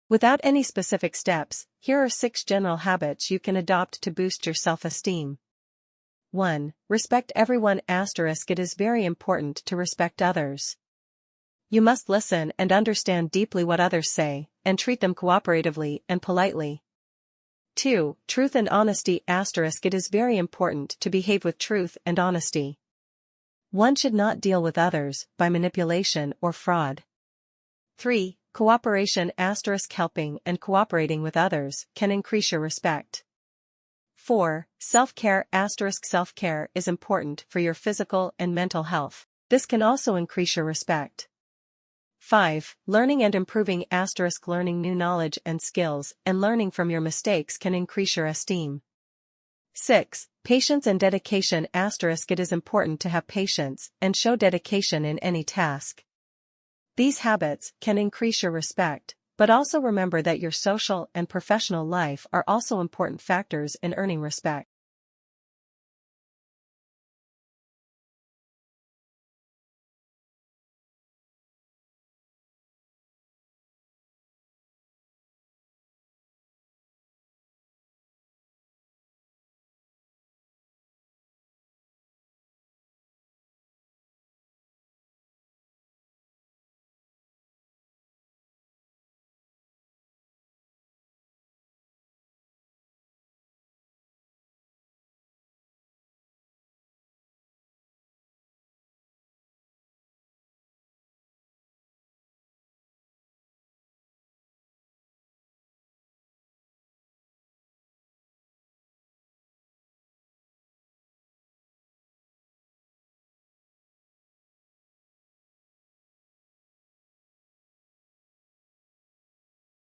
Without any specific steps, here are 6 general habits you can adopt to boost your self-esteem. 1. Respect everyone. It is very important to respect others. You must listen and understand deeply what others say, and treat them cooperatively and politely. 2. Truth and honesty. It is very important to behave with truth and honesty. One should not deal with others by manipulation or fraud. 3. Cooperation. Helping and cooperating with others can increase your respect. 4. Self-care. Self-care is important for your physical and mental health. This can also increase your respect. 5. Learning and improving. Learning new knowledge and skills and learning from your mistakes can increase your esteem. 6. Patience and dedication. It is important to have patience and show dedication in any task. These habits can increase your respect, but also remember that your social and professional life are also important factors in earning respect.